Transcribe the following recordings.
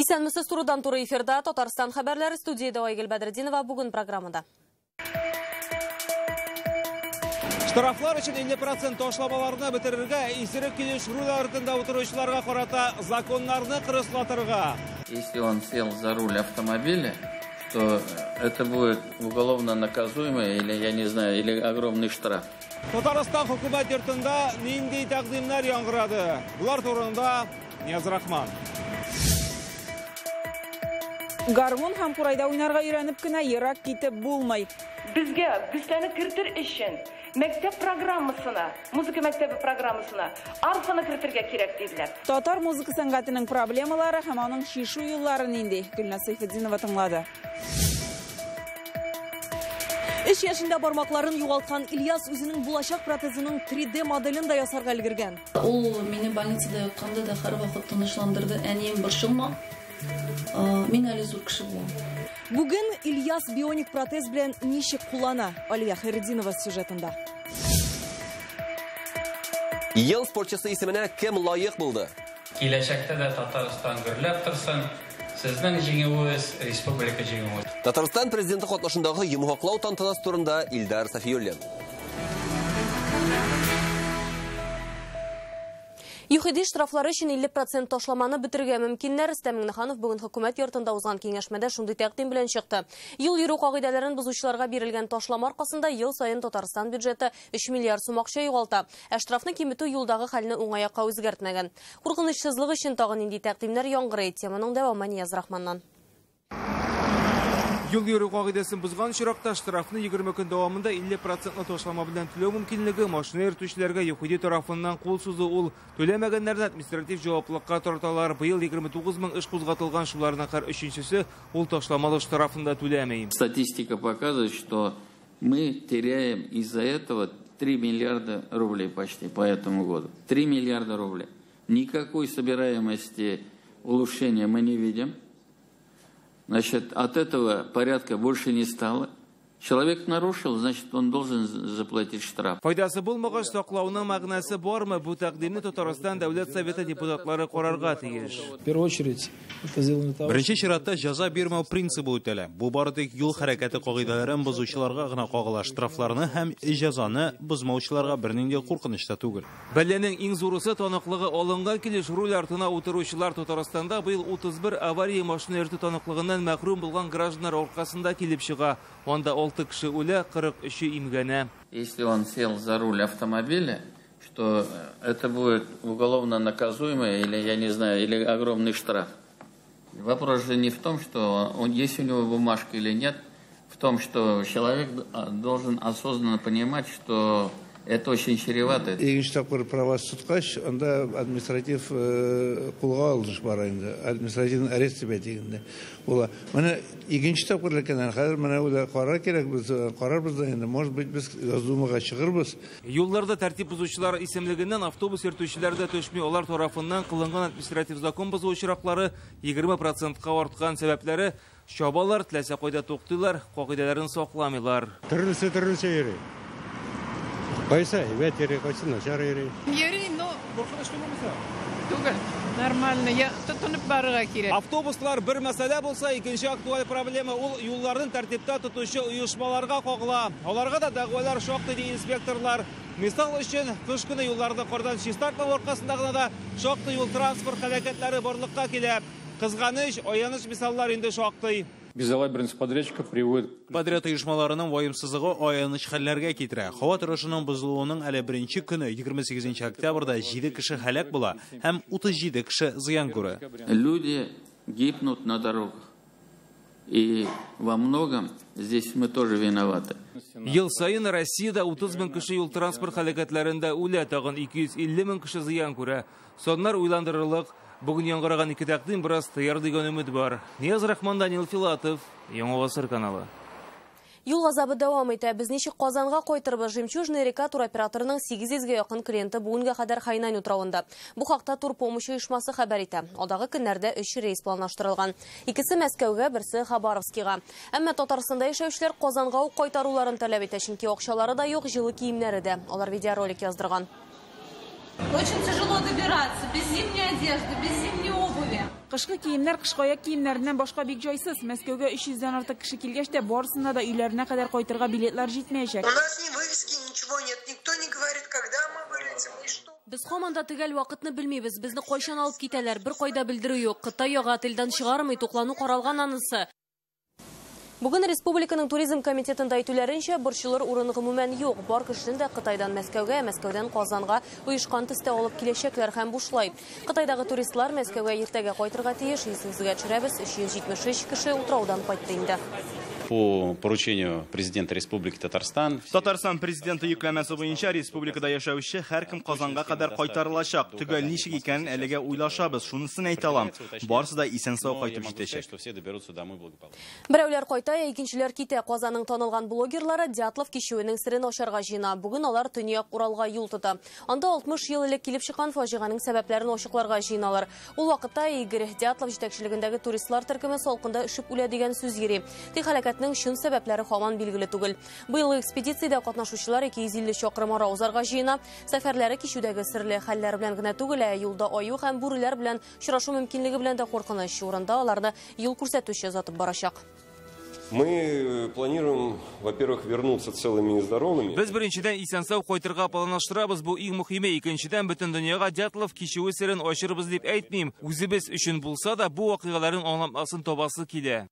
Исәнмесез турыдан туры эфирда Татарстан хәбәрләре студияда Айгөл Бәдретдинова бүген программада. Штрафлар өчен 50% ташламаларны бетерергә, исерек килеш руль артында утыручыларга карата законнарны кырыслатырга. Если он сел за руль автомобиля, то это будет уголовно наказуемое или, я не знаю, или огромный штраф. Татарстан хөкүмәт йортында нинди тәкъдимнәр яңгырады? Булар турында Нияз Рахман. Гармун һәм курайда уйнарга өйрәнеп кенә ерак китеп булмый. Безгә бюстәне кертер өчен мәктәп программасына, музыка мәктәбе программасына арфаны кертергә кирәк диделәр. Татар музыка сәнгатының проблемалары һәм аның шишу юллары нинди? Гөлназ Сайфетдинова тыңлады. 3 яшендә бармакларын югалткан Ильяс үзенең булачак протезының 3D моделен дә ясарга өлгергән. Ул мине больницада ятканда да һәр вакыт тынычландырды. Әнием борчылма. Мин әле зур кеше булам. Бүген Ильяс бионик протез белән ничек куллана? Алия Хайретдинова сюжетында. Ел спортчысы исеменә кем лайык булды? Киләчәктә дә Татарстан гөрләп торсын. Сезнең җиңүегез республика җиңүе. Татарстан президенты катнашындагы йомгаклау тантанасы турында Илдар Сафиуллин. ЮХИДИ штрафлары өчен 50% ташламаны бетергә мөмкиннәр. Рөстәм Миңнеханов бүген хөкүмәт йортында узган киңәшмәдә шундый тәкъдим белән чыкты. Юл йөрү кагыйдәләрен бозучыларга бирелгән ташлама аркасында ел саен Татарстан бюджеты 3 миллиард сум акча югалта. Штрафны киметү юлдагы хәлне уңаякка үзгәртмәгән. Куркынычсызлык өчен тагын нинди тәкъдимнәр яңгырый? Теманың дәвамы Нияз Рахманнан. Юл йөрү кагыйдәсен бузган чиракта штрафны 20 көн дәвамында 50% ташлама белән түләү мөмкинлеге машина йөртүчеләргә ЮХИДИ тарафыннан кул сузу ул. Түләмәгәннәрне административ җаваплылыкка тарталар. Быел 29 мең эш кузгатылган, шуларның һәр өченчесе ул ташламалы штрафында түләмәй. Статистика показывает, что мы теряем из-за этого 3 миллиарда рублей почти по этому году. 3 миллиарда рублей. Никакой собираемости улучшения мы не видим. Значит, от этого порядка больше не стало. Человек нарушил, значит, он должен заплатить штраф. Файдасы булмагач саклауның мәгънәсе бармы? Бу тәкъдимне Татарстан Дәүләт Советы депутатлары карарга тиеш. В первую очередь, это сделано так. Беренче чиратта җәза бирмәү принцибы үтәлә. Бу бары тик юл хәрәкәте кагыйдәләрен бозучыларга гына кагыла. Штрафларны һәм җәзаны бозмаучыларга бернинди куркыныч та түгел. Бәлләнең иң зурысы таныклыгы алынган килеш руль артына утыручылар. Татарстанда быел 31 авария машина йөртү таныклыгыннан мәхрүм булган гражданнар аркасында килеп чыга. Анда 6 кеше үлә, 43 имгәнә. Если он сел за руль автомобиля, что это будет уголовно наказуемое или, я не знаю, или огромный штраф. Вопрос же не в том, что есть у него бумажка или нет, в том, что человек должен осознанно понимать, что это очень чревато. Икенче тапкыр права суткач, анда административ кулга алыш бар инде. Административ арест дип әйтгәндә. Була. Менә икенче тапкыр икән, хәзер менә уйлар карар кирәк, без карарбыз да инде. Может быть, без Госдумага чыгырбыз. Юлларда тәртип бозучылар исемлегеннән автобус йөртүчеләр дә төшми, алар тарафыннан кылынган административ закон бозу очраклары 20%-ка арткан. Сәбәпләре чабалар, теләсә кайда туктыйлар, кагыйдәләрен сакламыйлар. Төрлесе йөри. Кайсы, ветере, кайсы начар йөри. Йөри, но түгел. Нормально. Я тотынып барырга кирәк. Автобуслар бер мәсьәлә булса, икенче актуаль проблема ул юлларны тәртиптә тотучы оешмаларга кагыла. Аларга да дәгъвалар шактый ди инспекторлар. Мисал өчен, кыш көне юлларда кардан чистартмау аркасында гына да шактый юл транспорт хәрәкәтләре барлыкка килә. Кызганыч, аяныч мисаллар инде шактый. Безалаберность подрядчика приводит. Подряд оешмаларының ваемсызлыгы аяныч хәлләргә китерә. Һава торышының бозылуының әле беренче көне 28 октябрьдә 7 кеше һәлак була һәм 37 кеше зыян күрә. Люди гибнут на дорогах. И во многом здесь мы тоже виноваты. Ел сайын Россиядә 30 мең кеше юл транспорт хәрәкәтләрендә үлә, тагын 250 мең кеше зыян күрә. Соннар уйландырырлык. Бүген яңгыраган ике тәкъдим бераз таяр дигән өмет бар. Нияз Рахман, Данил Филатов, Яңа Гасыр каналы. Юл газабы дәвам итә. Без ничек Казанга кайтырбыз? Жемчужный река туроператорының 800-гә якын клиенты бүгенгә кадәр Хайнань утравында. Бу хакта Турпомощь оешмасы хәбәр итә. Алдагы көннәрдә 3 рейс планлаштырылган. Икесе Мәскәүгә, берсе Хабаровскига. Әмма Татарстанда яшәүчеләр Казанга ук кайтаруларын таләп итә, чөнки акчалары да юк, җылы киемнәре дә. Алар видеоролик яздырган. Очень тяжело добираться, без зимней одежды, без зимней обуви. Кышкы киемнәр кышкы аяк киемнәреннән башка бик җайсыз. Мәскәүгә 300-дән артык кеше килгәч тә барысына да өйләренә кадәр кайтырга билетлар җитмәячәк. У нас ни вывески, ничего нет. Никто не говорит, когда мы вылетим и что. Без һаман да төгәл вакытны белмибез. Безне кайчан алып китәләр, бер кайда белдерү юк. Кытай ягы телдән чыгармый, туклану каралган анысы. Бүген республиканың туризм комитетында әйтүләренчә, борчылыр урыны гомумән юк. Бар кешенең дә Кытайдан Мәскәүгә, Мәскәүдән Казанга уешкан төстә алып киләчәкләр һәм бушлай. Кытайдагы туристлар Мәскәүгә иртәгә кайтырга тиеш. Исегезгә төшерәбез, 373 кеше утраудан кайтты инде. По поручению президента Республики Татарстан. Татарстан президенты йөкләмәсе буенча республикада яшәүче һәркем Казанга кадәр кайтарылачак. Төгәл ничек икәнен әлегә уйлашабыз. Шунысын әйтә алам. Барысы да исән-сау кайтып җитәчәк. Берәүләр кайта, икенчеләр китә. Казанның танылган блогерлары Дятлов кичүенең сирен ачарга җыена. Бүген алар Төньяк Уралга юл тота. Анда 60 ел элек килеп чыккан фаҗиганың сәбәпләрен ачыкларга җыеналар. Ул вакытта Игорь Дятлов җитәкчелегендәге туристлар төркеме салкында ишеп үлә дигән сүз йөри. Шун сәбәпләре һаман билгеле түгел. Быелгы экспедициядә катнашучылар 250 чакрым ара узарга җыена. Сәфәрләре кичүдәге серле хәлләр белән генә түгел, юлда аю һәм бүреләр белән очрашу мөмкинлеге белән дә куркыныч. Урында аларны юл күрсәтүче озатып барачак. Мы планируем, во-первых, вернуться целыми и здоровыми. Без беренчедән исән-сау кайтырга планлаштырабыз. Бу иң мөһиме. Икенчедән бөтен дөньяга Дятлов кичүе сирен ачырбыз дип әйтмим. Үзебез өчен булса да, бу вакыйгаларның аңламасын табасы килә.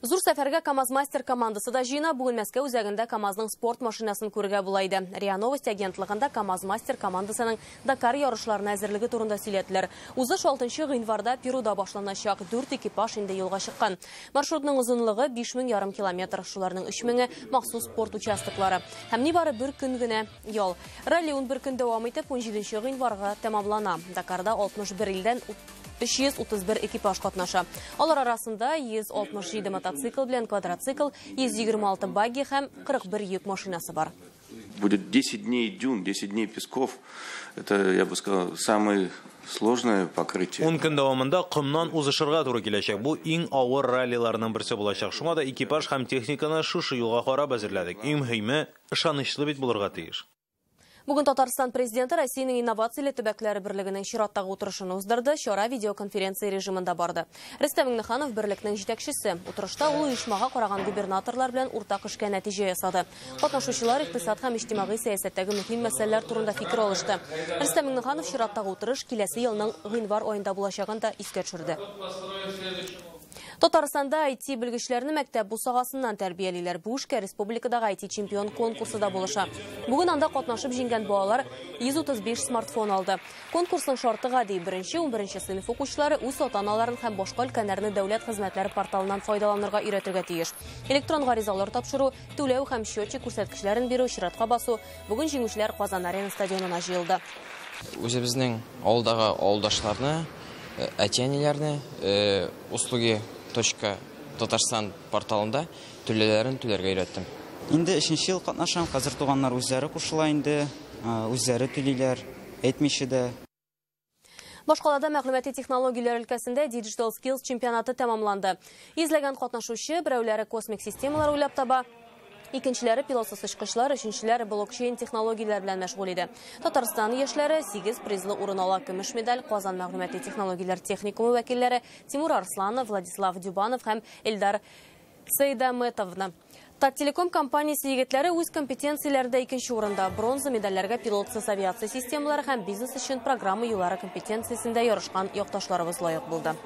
Зур сәфәргә КамАЗ-Мастер командасы да җыена. Бүген Мәскәү үзәгендә КамАЗның спорт машинасын күрергә була иде. РИА Новости агентлыгында КамАЗ-Мастер командасының Дакар ярышларына әзерлеге турында сөйләделәр. Узыш 6 гыйнварда Перуда башланачак. 4 экипаж инде юлга чыккан. Маршрутның узынлыгы 5500 километр. Шуларның 3000-е махсус спорт участоклары. Һәм нибары бер көн генә ял. Ралли 11 көн дәвам итеп 17 гыйнварга тәмамлана. Дакарда 61 илдән 331 экипаж катнаша. Алар арасында 167 мотоцикл белән квадроцикл, 126 багги һәм 41 йөк машинасы бар. Будет 10 дней дюн, 10 дней песков. Это, я бы сказал, самое сложное покрытие. 10 көн дәвамында кымнан узышырга туры киләчәк. Бу иң авыр раллиларның берсе булачак. Шуңа да экипаж һәм техниканы шушы юлга карап әзерләдек. Иң мөһиме ышанычлы бит булырга тиеш. Бүген Татарстан президенты Россиянең инновацияле төбәкләре берлегенең чираттагы утырышын уздырды. Чара видеоконференция режимында барды. Рөстәм Миңнеханов берлекнең җитәкчесе. Утырышта ул оешмага караган губернаторлар белән уртак эшкә нәтиҗә ясады. Катнашучылар икътисад һәм иҗтимагый сәясәттәге мөһим мәсьәләләр турында фикер алышты. Рөстәм Миңнеханов чираттагы утырыш киләсе елның гыйнвар аенда булачагын да искә төшерде. Татарстанда IT белгечләрне мәктәп бусагасыннан тәрбиялиләр. Бу эшкә республикадагы IT чемпион конкурсы да булыша. Бүген анда катнашып җиңгән балалар 135 смартфон алды. Конкурсның шарты гади: 1-11 сыйныф укучылары үз ата-аналарын һәм башка өлкәннәрне дәүләт хезмәтләре порталыннан файдаланырга өйрәтергә тиеш. Электрон гаризалар тапшыру, түләү һәм счетчик күрсәткечләрен бирү, чиратка басу. Бүген җиңүчеләр Казан-Арена стадионына җыелды. Үзебезнең авылдагы авылдашларны, әти-әниләрне услуги.Татарстан порталында түләләрен түләргә өйрәттем. Инде 3нче ел катнашам. Хәзер туганнар үзләре кушыла инде, үзләре түлиләр, әйтмичә дә. Башкалада мәгълүмати технологияләр өлкәсендә Digital Skills чемпионаты тәмамланды. Изләгән катнашучы берәүләре космик системалар уйлап таба, икенчеләре пилотсыз очкычлар, өченчеләре блокчейн технологияләр белән мәшгуль иде. Татарстан яшьләре 8 призлы урын ала. Көмеш медаль Казан мәгълүмати технологияләр техникумы вәкилләре Тимур Арсланов, Владислав Дюбанов һәм Эльдар Сейдаметовны. Таттелеком компаниясе егетләре үз компетенцияләрендә 2нче урында. Бронза медальләргә пилотсыз авиация системалары һәм бизнес өчен программа юллары компетенциясендә ярышкан якташларыбыз лаек булды.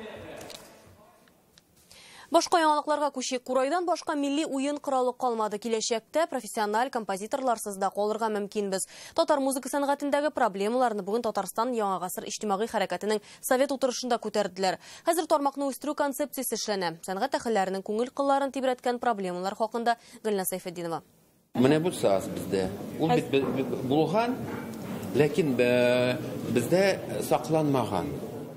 Башка яңалыкларга күчик. Курайдан башка милли уен коралы калмады. Киләчәктә профессиональ композиторларсыз да калырга мөмкинбез. Татар музыка сәнгатендәге проблемаларны бүген Татарстан яңа гасыр иҗтимагый хәрәкәтенең совет утырышында күтәрделәр. Хәзер тармакны үстерү концепциясе эшләнә. Сәнгать әһелләренең күңел кылларын тибрәткән проблемалар хакында Гөлнас Сайфетдинова. Менә бу саз бездә. Ул бит булган, ләкин бездә сакланмаган.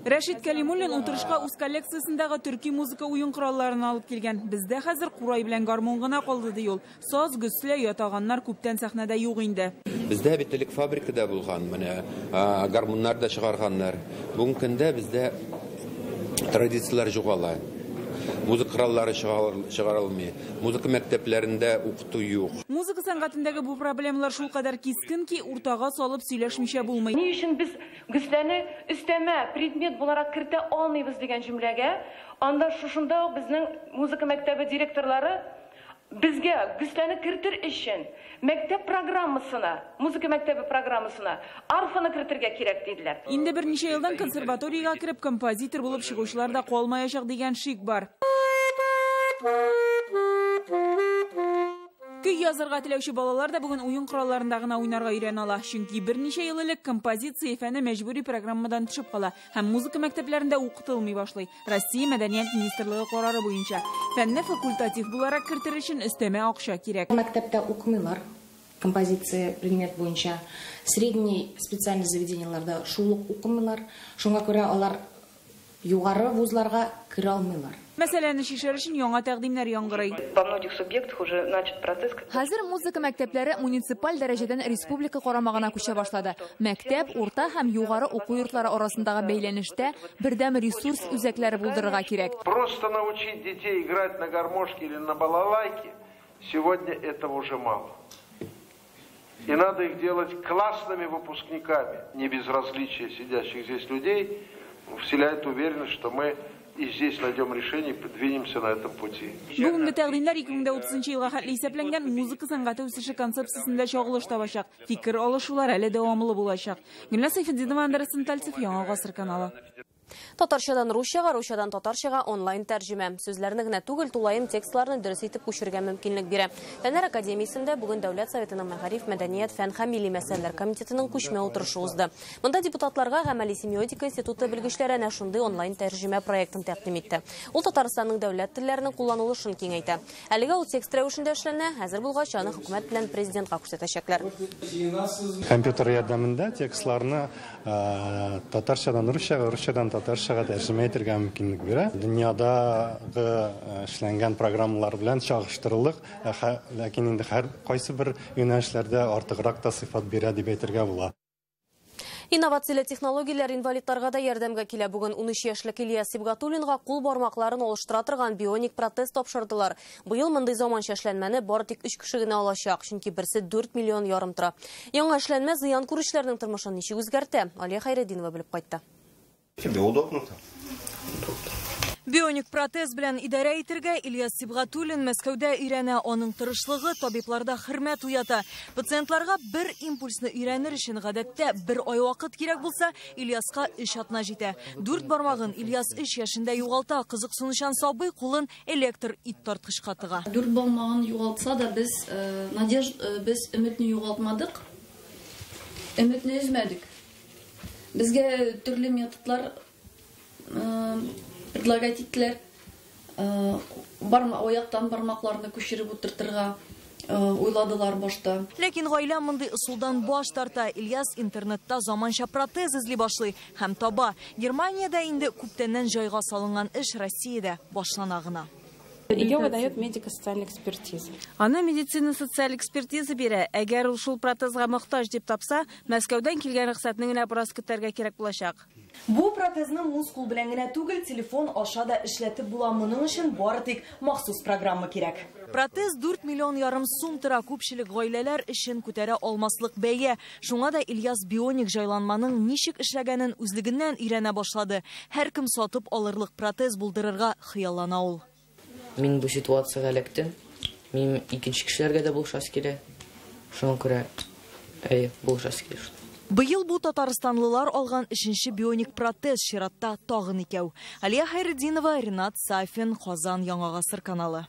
Рәшид Кәлимуллин утырышка үз коллекциясендәге төрки музыка уен коралларын алып килгән. Бездә хәзер курай белән гармон гына калды ди ул. Саз, гөслә, ятаганнар күптән сәхнәдә юк инде. Бездә бит элек фабрикада булган, менә гармоннар да чыгарганнар. Бүген көндә бездә традицияләр югала. музыка құралдары шығарылмай, музыка мәктәпләрендә укыту юк. Музыка сәнгатендәге бу проблемалар шул кадәр кискен ки, уртага салып сөйләшмичә булмый. Ни өчен біз гөсләне өстәмә предмет буларак кертә алмыйбыз дигән җөмләгә, анда шушында безнең музыка мәктәбе директорлары безгә гөсләне кертер өчен мәктәп программасына, музыка мәктәбе программасына арфаны кертергә кирәк диделәр. Инде берничә елдан консерваториягә кереп композитор булып чыгучылар да калмаячак дигән шик бар. Көй язарга теләүче балалар да бүген уен коралларында гына уйнарга өйрәнә ала. Чөнки берничә ел элек композиция фәне мәҗбүри программадан төшеп кала һәм музыка мәктәпләрендә укытылмый башлый. Россия Мәдәният министрлыгы карары буенча фәнне факультатив буларак кертер өчен өстәмә акча кирәк. Мәктәптә укымыйлар композиция предмет буенча. Средний специальный заведениеларда шул укымыйлар. Шуңа күрә алар югары вузларга кире алмыйлар. Мәсьәләне шишәр өчен яңа тәкъдимнәр яңгырый. Во многих субъектах уже начат процесс. Хәзер музыка мәктәпләре муниципаль дәрәҗәдән республика карамагына күчә башлады. Мәктәп, урта һәм югары уку йортлары арасындагы бәйләнештә бердәм ресурс үзәкләре булдырырга кирәк. Просто научить детей играть на гармошке или на балалайке сегодня этого уже мало. И надо их делать классными выпускниками. Не безразличие сидящих здесь людей вселяет уверенность, что мы и здесь найдем решение и подвинемся на этом пути. Бүгенге тәкъдимнәр 2030 елга хәтле исәпләнгән музыка сәнгате үсеше концепциясендә чагылыш табачак. Фикер алышулар әле дәвамлы булачак. Гөлназ Сайфетдинова, Андрей Сентальцев, Яңа гасыр каналы. Татарчадан русчага, русчадан татарчага онлайн тәрҗемә. Сүзләрне генә түгел, тулайым текстларны дөрес итеп күчерергә мөмкинлек бирә. Фәннәр академиясендә бүген Дәүләт Советының Мәгариф, Мәдәният, фән һәм милли мәсьәләләр комитетының күчмә утырышы узды. Монда депутатларга гамәли семиотика институты белгечләре әнә шундый онлайн тәрҗемә проектын тәкъдим итте. Ул Татарстанның дәүләт телләренең кулланылышын киңәйтә. Әлегә ул текст рәвешендә эшләнә, хәзер булгач аны хөкүмәт белән президентка күрсәтәчәкләр. Компьютер ярдәмендә текстларны татарчадан русчага, русчадан татарчага тәрҗемә итәргә мөмкинлек бирә. Дөньядагы эшләнгән программалар белән чагыштырылык, ләкин инде һәр кайсы бер юнәлешләрдә артыграк та сыйфат бирә дип әйтергә була. Инновациялы технологияләр инвалидларга да ярдәмгә килә. Бүген 13 яшьлек Ильяс Сибгатуллинга кул бармакларын алыштыра торган бионик протез тапшырдылар. Быел мондай заманча эшләнмәне бары тик 3 кеше генә алачак, чөнки берсе 4 миллион ярым тора. Яңа эшләнмә зыян күрүчеләрнең тормышын ничек үзгәртә? Алия Хайретдинова белеп кайтты. Бионик протез белән идарә итәргә Ильяс Сибгатуллин Мәскәүдә өйрәнә. Аның тырышлыгы табибларда хөрмәт уята. Пациентларга бер импульсны өйрәнер өчен гадәттә бер ай вакыт кирәк булса, Ильяска 3 атна җитә. 4 бармагын Ильяс 3 яшендә югалта. Кызыксынучан сабый кулын электр ит тарткычка тыга. 4 бармагын югалтса да біз өметне югалтмадык. Өметне үзмәдек. Безгә төрле методлар предлагать иттеләр. Аяктан бармакларны күчереп утыртырга уйладылар башта. Ләкин гаилә мондый ысулдан баш тарта. Ильяс интернетта заманча протез эзли башлый һәм таба. Германиядә инде күптәннән җайга салынган эш Россиядә башлана гына. Ее выдает медико-социальная экспертиза. Аны медицина-социаль экспертиза бирә. Әгәр ул шул протезга мохтаҗ дип тапса, Мәскәүдән килгән рөхсәтне генә бераз көтәргә кирәк булачак. Бу протезны мускул белән генә түгел, телефон аша да эшләтеп була. Моның өчен бары тик махсус программа кирәк. Протез 4 миллион ярым сум тора. Күпчелек гаиләләр өчен күтәрә алмаслык бәя. Шуңа да Ильяс бионик җайланманың ничек эшләгәнен үзлегеннән өйрәнә башлады. Һәркем сатып алырлык протез булдырырга хыяллана ул. Мин бу ситуациягә эләктем. Мин икенче кешеләргә дә булышасы килә. Шуңа күрә булышасы килә. Быел бу татарстанлылар алган 3нче бионик протез чиратта тагын икәү. Алия Хайретдинова, Ринат Сафин, Казан, Яңа гасыр каналы.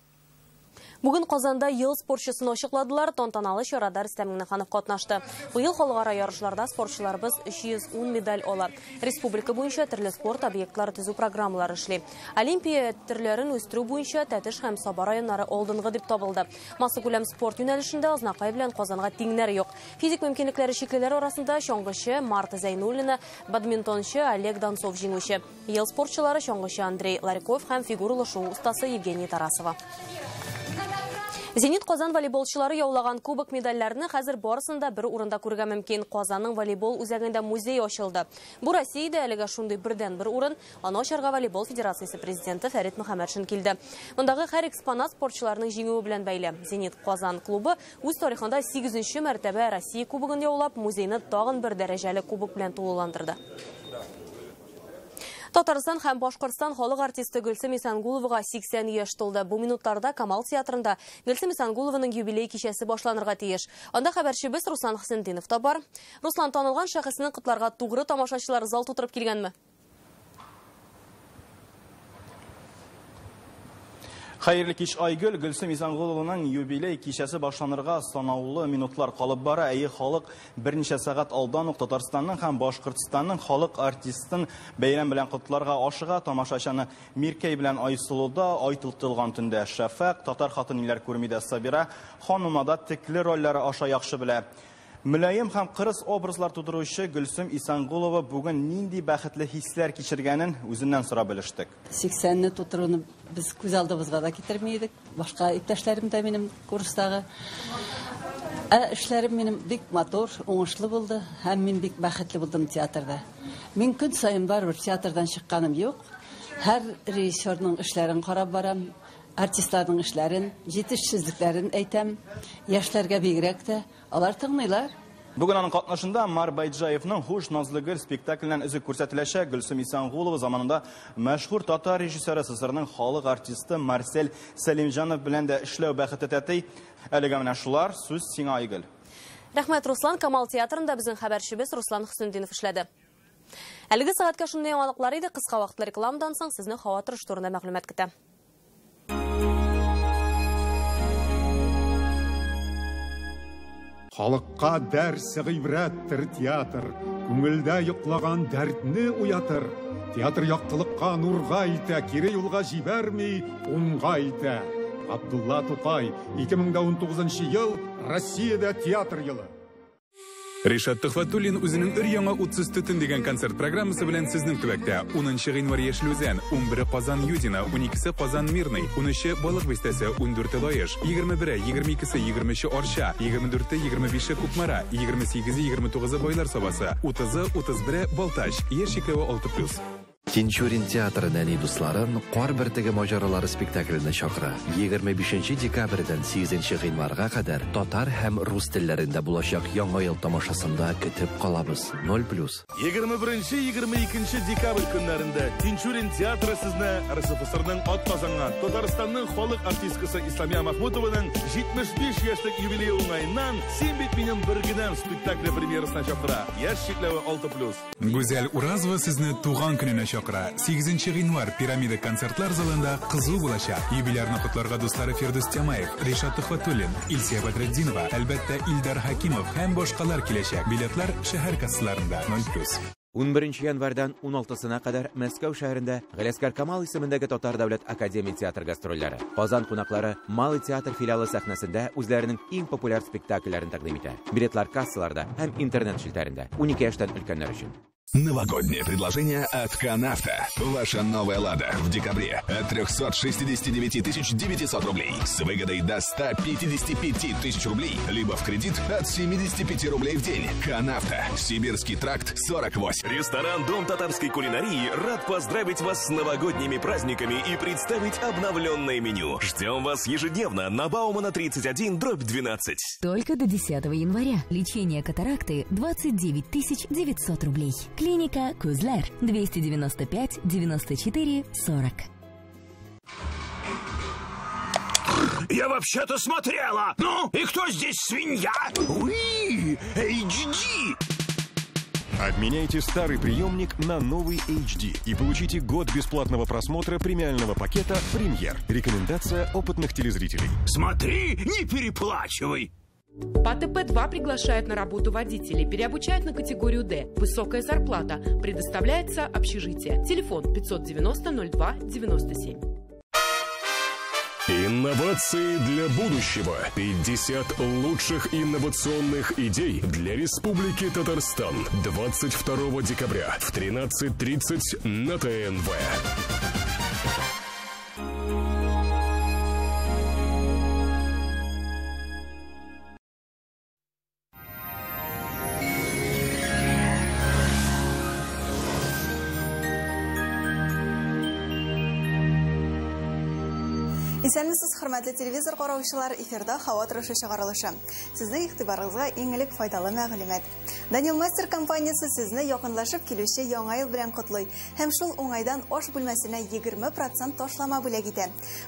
Бүген Казанда ел спортчысын ачыкладылар. Тантаналы чарада Рөстәм Миңнеханов катнашты. Быел халыкара ярышларда спортчыларыбыз 310 медаль ала. Республика буенча төрле спорт объектлары төзү программалары эшли. Олимпия төрләрен үстерү буенча Тәтеш һәм Саба районнары алдынгы дип табылды. Масса күләм спорт юнәлешендә Азнакай белән Казанга тиңнәр юк. Физик мөмкинлекләре чиклеләр арасында чаңгычы Марта Зәйнуллина, бадминтончы Олег Донцов җиңүче. Ел спортчылары чаңгычы Андрей Ларьков һәм фигуралы шоу устасы Евгения Тарасова. Зенит Казан волейболчылары яулаган кубок медальләрне хәзер барысында бер урында күрергә мөмкин. Казанның волейбол үзәгендә музей ачылды. Бу Россиядә әлегә шундый бердән-бер урын. Аны ачарга волейбол федерациясе президенты Фәрит Мөхәммәтшин килде. Мондагы һәр экспонат спортчыларның җиңүе белән бәйле. Зенит Казан клубы үз тарихында 8нче мәртәбә Россия кубогын яулап, музейны тагын бер дәрәҗәле кубок белән тулыландырды. Татарстан һәм Башкортстан халык артисты Гөлсем Исангуловага 80 яшь тулды. Бу минутларда Камал театрында Гөлсем Исангулованың юбилей кичәсе башланырга тиеш. Анда хәбәрчебез Руслан Хәсендинов та бар. Руслан, танылган шәхесне котларга тугры тамашачылар зал тутырып килгәнме? Хәерле кич, Айгөл. Гөлсем Исангулованың юбилей кичәсе башланырга санаулы минутлар калып бара. Әйе, халык берничә сәгать алдан ук Татарстанның һәм Башкортстанның халык артистын бәйрәм белән котларга ашыга. Тамашачаны Миркәй белән Айсылуда, Айтылтылган төндә Шәфәк, татар хатын-иләр күрмидә Сабира, ханымада текле рольләре аша яхшы белә. Мөлаем һәм кырыс образлар тудыручы Гөлсем Исангулова бүген нинди бәхетле хисләр кичергәнен үзеннән сорап белештек. 80-не тутыруны без күз алдыбызга да китермәйдек. Башка иптәшләрем дә минем курстагы. Эшләрем минем бик мотор, уңышлы булды һәм мин бик бәхетле булдым театрда. Мин көн саен барыбер театрдан чыкканым юк. Һәр режиссерның эшләрен карап барам. Артистларның эшләрен, җитешсезлекләрен әйтәм. Яшьләргә бигрәк тә алар тыңлыйлар. Бүген аның катнашында Мар Байджаевның Хуш назлы гөл спектакленнән өзек күрсәтеләчәк. Гөлсем Исангулова заманында мәшһүр татар режиссеры СССРның халык артисты Марсель Сәлимҗанов белән дә эшләү бәхете тәти. Әлегә менә шулар, сүз сиңа, Айгөл. Рәхмәт, Руслан. Камал театрында безнең хәбәрчебез Руслан Хәсендинов эшләде. Әлеге сәгатькә шундый яңалыклар иде. Кыска вакытлы рекламадан соң сезне һава торыш турында мәгълүмат көтә. Халыкка дәрсе гыйбрәттер театр, күңелдә йоклаган дәртне уятыр. Театр яктылыкка нурга итә, кире юлга җибәрми, уңга итә. Абдулла Тукай, 2019 ел Россиядә театр елы. Ришат Төхфәтуллин үзенең өр-яңа 30 төтен дигән концерт программасы белән сезнең төбәктә 10 гыйнвар Яшьлүзән, 11 Казан Юдина, 12 Казан Мирный, 13 Балык бистәсе, 14 Лаеш, 21 22 20 Арча, 24 25 Кукмара, 28 29 Байлар Сабасы, 30 31 Балтач, яшь чикләве 6+. Тинчурин театры нәни дусларын Кар бертеге маҗаралары спектакленә чакыра. 25 декабрьдән 8 гыйнварга кадәр татар һәм рус телләрендә булачак яңа ел тамашасында көтеп калабыз. 0+. 21-22 декабрь көннәрендә Тинчурин театры сезне РСФСРның атказанган Татарстанның халык артисткасы Исламия Махмутованың 75 яшьлек юбилей уңаеннан "Син бит минем бер генәм" спектакле премьерасына чакыра. Яшь чикләве 6+. Гүзәл Уразова сезне туган көненә чакыра. 8 гыйнвар пирамида концертлар залында кызу булачак. Юбилярны котларга дуслары Фирдус Тямаев, Ришат Төхфәтуллин, Илсия Бадретдинова, әлбәттә Илдар Хакимов һәм башкалар киләчәк. Билетлар шәһәр кассаларында 0+. 11 январьдан 16-сына кадәр Мәскәү шәһәрендә Галиаскар Камал исемендәге Татар дәүләт академия театр гастрольләре. Казан кунаклары Малый театр филиалы сәхнәсендә үзләренең иң популяр спектакльләрен тәкъдим итә. Билетлар кассаларда һәм интернет шелтәрендә 12 яшьтән өлкәннәр өчен. Новогоднее предложение от Канавто. Ваша новая «Лада» в декабре от 369 900 рублей с выгодой до 155 тысяч рублей, либо в кредит от 75 рублей в день. Канавто. Сибирский тракт, 48. Ресторан «Дом татарской кулинарии» рад поздравить вас с новогодними праздниками и представить обновленное меню. Ждем вас ежедневно на Баумана 31/12. Только до 10 января. Лечение катаракты 29 900 рублей. Клиника Кузлер 295 94 40. Я вообще-то смотрела! Ну, и кто здесь свинья? Уи, HD! Обменяйте старый приемник на новый HD и получите год бесплатного просмотра премиального пакета «Премьер». Рекомендация опытных телезрителей. Смотри, не переплачивай! ПАТП-2 приглашает на работу водителей, переобучают на категорию D. Высокая зарплата. Предоставляется общежитие. Телефон 590-02-97. Инновации для будущего. 50 лучших инновационных идей для Республики Татарстан. 22 декабря в 13:30 на ТНВ. Исәнмесез, хөрмәтле телевизор караучылар, эфирда һава торышы чыгарылышы. Сезнең игътибарыгызга иң элек файдалы мәгълүмат. Daniel Master компаниясе сезне якынлашып килүче яңа ел белән котлый һәм шул уңайдан аш бүлмәсенә 20% ташлама бүләк итә.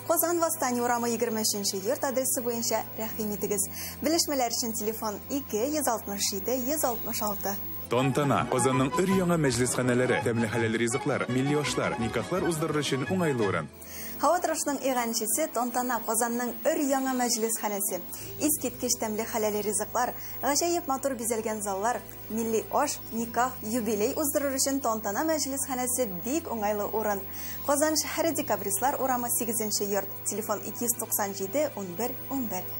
Казан Восстание урамы 23-нче йорт адресы буенча рәхим итегез. Белешмәләр өчен телефон 267 166. Тантана. Казанның өр-яңа мәҗлесханәләре, тәмле хәләл ризыклар, милли ашлар, никахлар уздырыр өчен уңайлы урын. Һава торышының игъанчысы Тантана Казанның өр-яңа мәҗлесханәсе. Искиткеч тәмле хәләл ризыклар, гаҗәеп матур бизәлгән заллар, милли аш, никах, юбилей уздырыр өчен Тантана мәҗлесханәсе бик уңайлы урын. Казан шәһәре Декабристлар урамы 8-нче йорт. Телефон 297 11 11.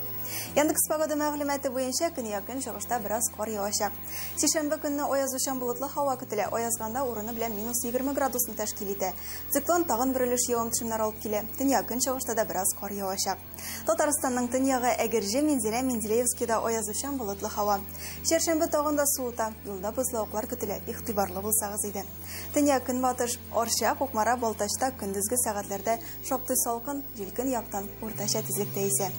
Яндекс погода мәгълүматы буенча көньяк-көнчыгышта чыгышта бераз кар явачак. Сишәмбе көнне аязучан булытлы һава көтелә. Аязганда урыны белән -20 градусны тәшкил итә. Циклон тагын бөрелеш явым-төшемнәр алып килә. Төньяк-көнчыгышта чыгышта да бераз кар явачак. Татарстанның төньягы Әгерҗе, Минзилә, Менделеевскида аязучан булытлы һава. Чәршәмбе тагында суыта. Юлда бозлауыклар көтелә. Игътибарлы булсагыз иде. Төньяк-көнбатыш, Арча, Кукмара, Балтачта көндезге сәгатьләрдә шактый салкын, җилкен яктан уртача тизлектә исә.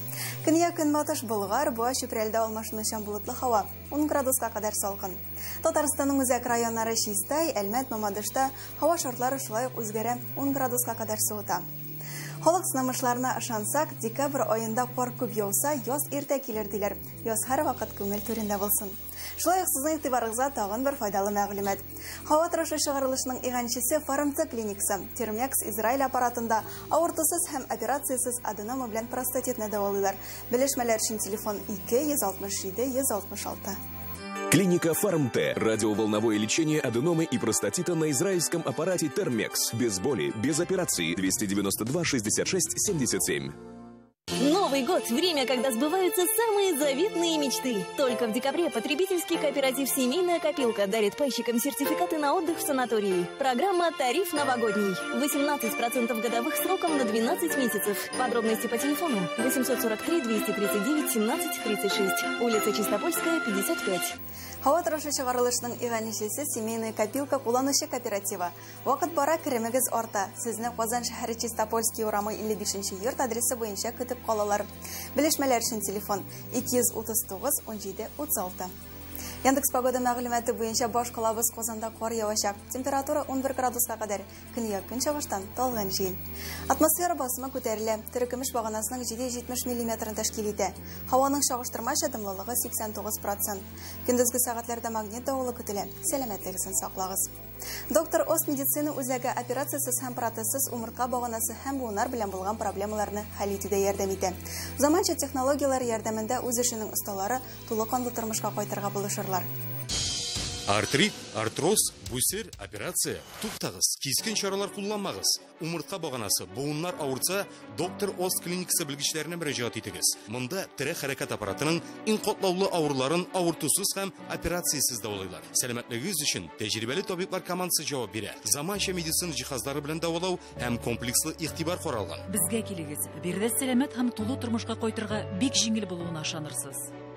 Көньяк-көнбатыш Болгар, Буа, Чүпрәлдә алмашынучан булытлы һава 10 градуска кадәр салкын. Татарстанның үзәк районнары Чистай, Әлмәт, Мамадышта һава шартлары шулай ук үзгәрә 10 градуска кадәр суыта. Халык сынамышларына ышансак, декабрь аенда кар күп яуса, яз иртә килер диләр. Яз һәр вакыт күңел түрендә булсын. Шулай ук сезнең игътибарыгызга тагын бер файдалы мәгълүмат. Һава торышы чыгарылышының игъанчысы Фармца клиникасы. Термекс Израиль аппаратында авыртусыз һәм операциясыз аденома белән простатитны дәвалыйлар. Белешмәләр өчен телефон 267 166. Клиника Фармте. Радиоволновое лечение аденомы и простатита на израильском аппарате Термекс. Без боли, без операции. 292 66 77. Новый год – время, когда сбываются самые заветные мечты. Только в декабре потребительский кооператив «Семейная копилка» дарит пайщикам сертификаты на отдых в санатории. Программа «Тариф новогодний». 18% годовых сроком на 12 месяцев. Подробности по телефону 843 239 17 36. Улица Чистопольская, 55. Һава торышы чыгарылышының игъанчысы «Семейная копилка» кулланучы кооператива. Вакыт бара, керемегез арта. Сезне Казан шәһәре Чистопольский урамы 55-нче йорт адресы буенча көтеп калалар. Белешмәләр өчен телефон 239 17 36. Яндекс погода мәгълүматы буенча башкалабыз Казанда кар явачак. Температура 11 градуска кадәр. Көньяк-көнчыгыштан талган җил. Атмосфера басымы күтәрелә. Терекемеш баганасының 770 мм тәшкил итә. Һаваның чагыштырмача дымлылыгы 89%. Көндезге сәгатьләрдә магнит давылы көтелә. Сәламәтлегезне саклагыз. Доктор Ост медицина үзәге операциясыз һәм протезсыз умыртка баганасы һәм буыннар белән булган проблемаларны хәл итүдә ярдәм итә. Заманча технологиялар ярдәмендә үз эшенең осталары тулы канлы тормышка кайтырга булышырлар. Артрит, артроз, бүсер, операция. Туктагыз, кискен чаралар кулланмагыз. Умыртка баганасы, буыннар авырса, доктор Ост клиникасы белгечләренә мөрәҗәгать итегез. Монда тире хәрәкәт аппаратының иң катлаулы авырларын авыртусыз һәм операциясыз дәвалыйлар. Сәламәтлегегез өчен тәҗрибәле табиблар командасы җавап бирә. Заманча медицина җиһазлары белән дәвалау һәм комплекслы игътибар каралган. Безгә килегез. Бирдә сәламәт һәм тулы тормышка кайтырга бик җиңел булуына ышанырсыз.